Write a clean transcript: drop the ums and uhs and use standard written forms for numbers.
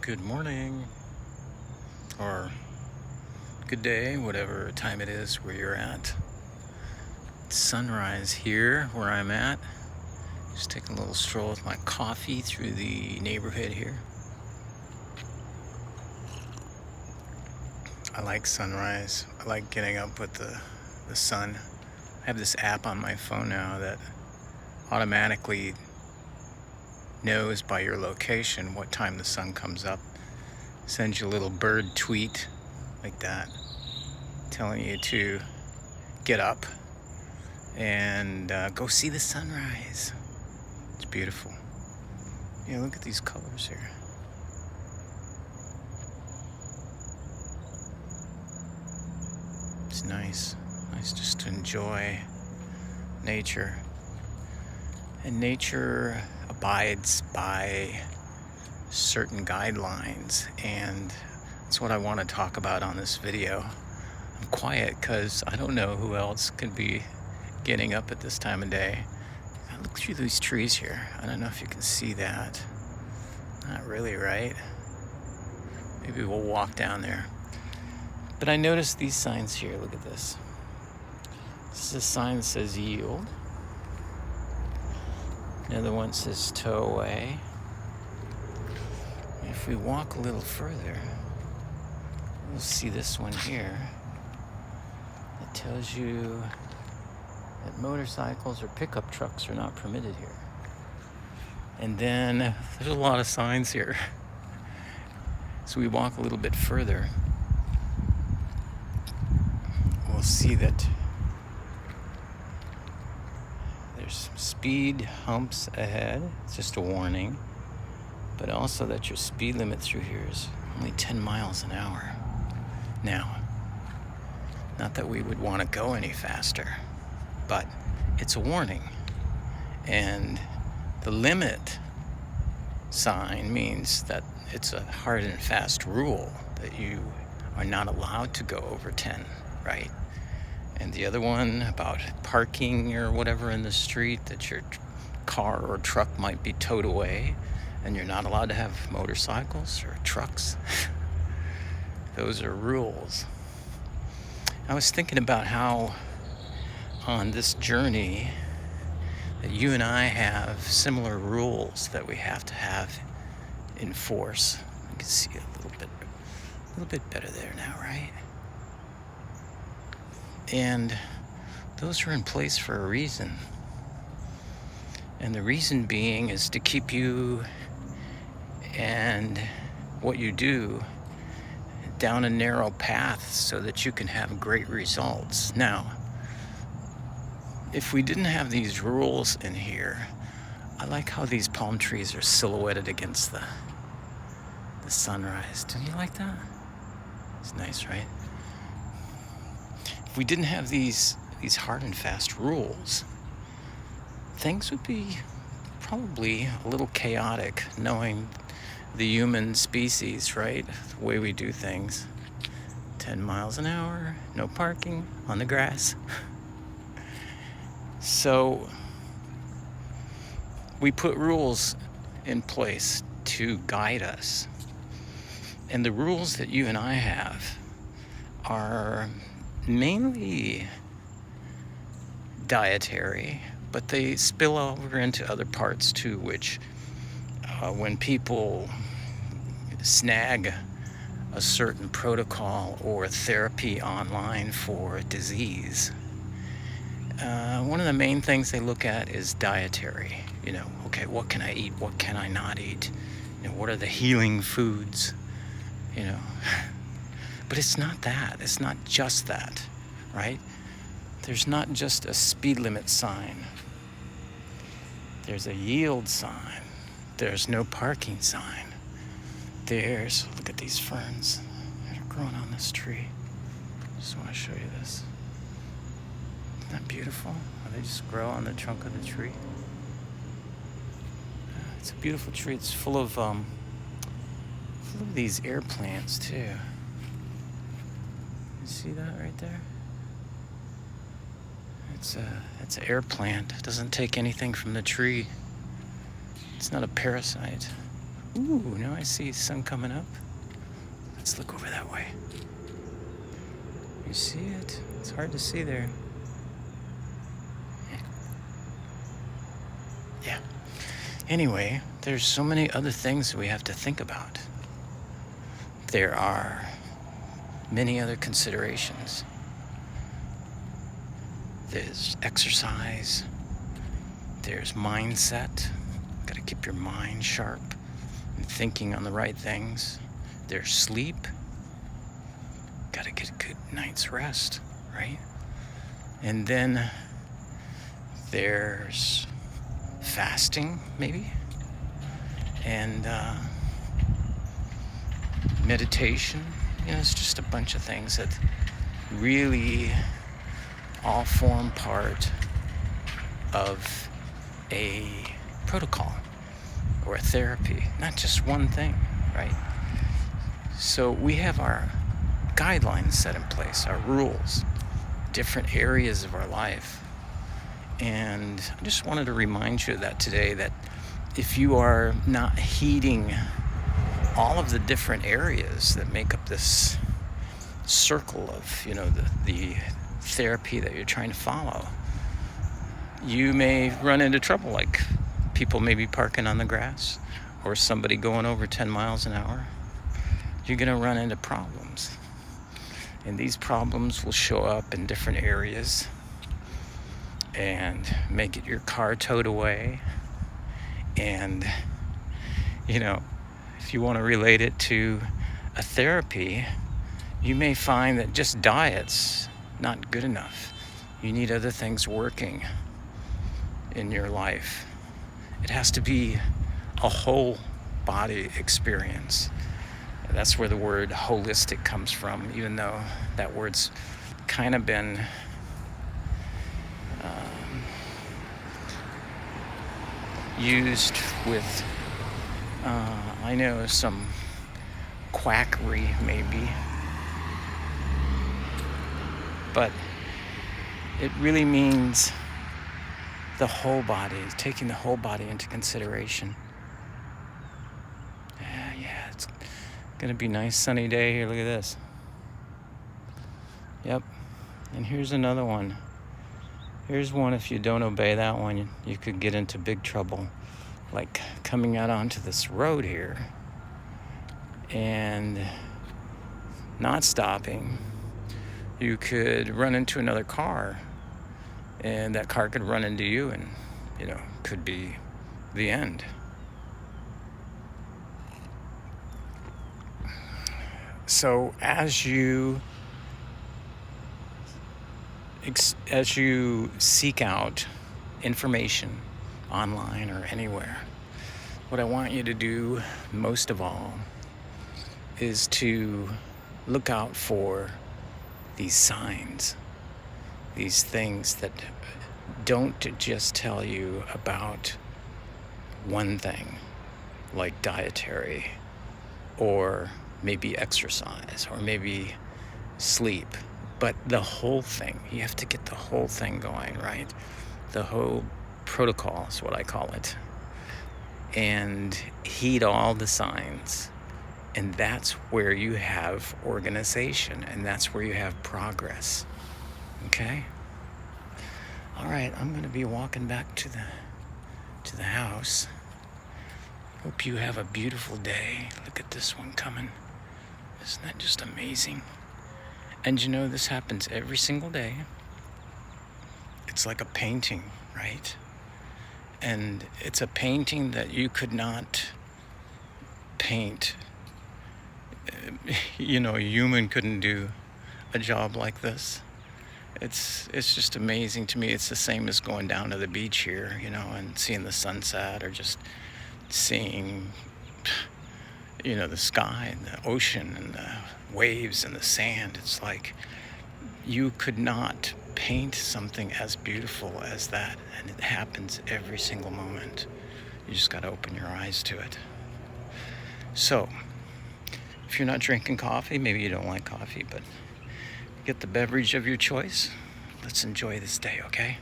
Good morning, or good day, whatever time it is where you're at. It's sunrise here where I'm at. Just taking a little stroll with my coffee through the neighborhood here. I like sunrise. I like getting up with the sun. I have this app on my phone now that automatically knows by your location what time the sun comes up. Sends you a little bird tweet like that, telling you to get up and go see the sunrise. It's beautiful. Yeah, look at these colors here. It's nice just to enjoy nature. And nature abides by certain guidelines, and that's what I want to talk about on this video. I'm quiet because I don't know who else could be getting up at this time of day. I look through these trees here. I don't know if you can see that. Not really, right? Maybe we'll walk down there. But I noticed these signs here. Look at this. This is a sign that says yield. Another one says tow away. If we walk a little further, we'll see this one here. It tells you that motorcycles or pickup trucks are not permitted here. And then there's a lot of signs here. So we walk a little bit further, we'll see that there's some speed humps ahead. It's just a warning. But also that your speed limit through here is only 10 miles an hour. Now, not that we would want to go any faster, but it's a warning. And the limit sign means that it's a hard and fast rule that you are not allowed to go over 10, right? And the other one about parking or whatever in the street, that your car or truck might be towed away and you're not allowed to have motorcycles or trucks. Those are rules. I was thinking about how on this journey that you and I have similar rules that we have to have in force. You can see a little bit better there now, right? And those are in place for a reason. And the reason being is to keep you and what you do down a narrow path so that you can have great results. Now, if we didn't have these rules in here, I like how these palm trees are silhouetted against the sunrise. Don't you like that? It's nice, right? If we didn't have these hard and fast rules, things would be probably a little chaotic, knowing the human species, right? The way we do things. 10 miles an hour, no parking on the grass. So we put rules in place to guide us. And the rules that you and I have are mainly dietary, but they spill over into other parts too, which when people snag a certain protocol or therapy online for a disease, one of the main things they look at is dietary. Okay, what can I eat? What can I not eat? What are the healing foods? But it's not that. It's not just that, right? There's not just a speed limit sign. There's a yield sign. There's no parking sign. Look at these ferns that are growing on this tree. Just want to show you this. Isn't that beautiful? How they just grow on the trunk of the tree. It's a beautiful tree. It's full of these air plants too. You see that right there? It's an air plant. It doesn't take anything from the tree. It's not a parasite. Ooh, now I see sun coming up. Let's look over that way. You see it? It's hard to see there. Yeah. Anyway, there's so many other things we have to think about. There are many other considerations. There's exercise. There's mindset. Got to keep your mind sharp and thinking on the right things. There's sleep. Got to get a good night's rest, right? And then there's fasting, maybe, and meditation. It's just a bunch of things that really all form part of a protocol or a therapy, not just one thing, right? So we have our guidelines set in place, our rules, different areas of our life. And I just wanted to remind you of that today, that if you are not heeding all of the different areas that make up this circle of, the therapy that you're trying to follow, you may run into trouble, like people maybe parking on the grass or somebody going over 10 miles an hour. You're going to run into problems. And these problems will show up in different areas and may get your car towed away. And, if you want to relate it to a therapy, you may find that just diet's not good enough. You need other things working in your life. It has to be a whole body experience. That's where the word holistic comes from, even though that word's kind of been used with, I know, some quackery maybe, but it really means the whole body, taking the whole body into consideration. Yeah, it's gonna be a nice sunny day here. Look at this. Yep. And here's another one. Here's one, if you don't obey that one, you could get into big trouble. Like coming out onto this road here and not stopping, you could run into another car, and that car could run into you, and could be the end. So as you seek out information online or anywhere, what I want you to do most of all is to look out for these signs, these things that don't just tell you about one thing, like dietary, or maybe exercise, or maybe sleep, but the whole thing. You have to get the whole thing going, right? The whole protocol is what I call it. And heed all the signs. And that's where you have organization, and that's where you have progress. Okay? All right, I'm going to be walking back to the house. Hope you have a beautiful day. Look at this one coming. Isn't that just amazing? And this happens every single day. It's like a painting, right? And it's a painting that you could not paint. A human couldn't do a job like this. It's just amazing to me. It's the same as going down to the beach here, and seeing the sunset, or just seeing, the sky and the ocean and the waves and the sand. It's like you could not paint something as beautiful as that, and it happens every single moment. You just got to open your eyes to it. So, if you're not drinking coffee, maybe you don't like coffee, but get the beverage of your choice. Let's enjoy this day, okay?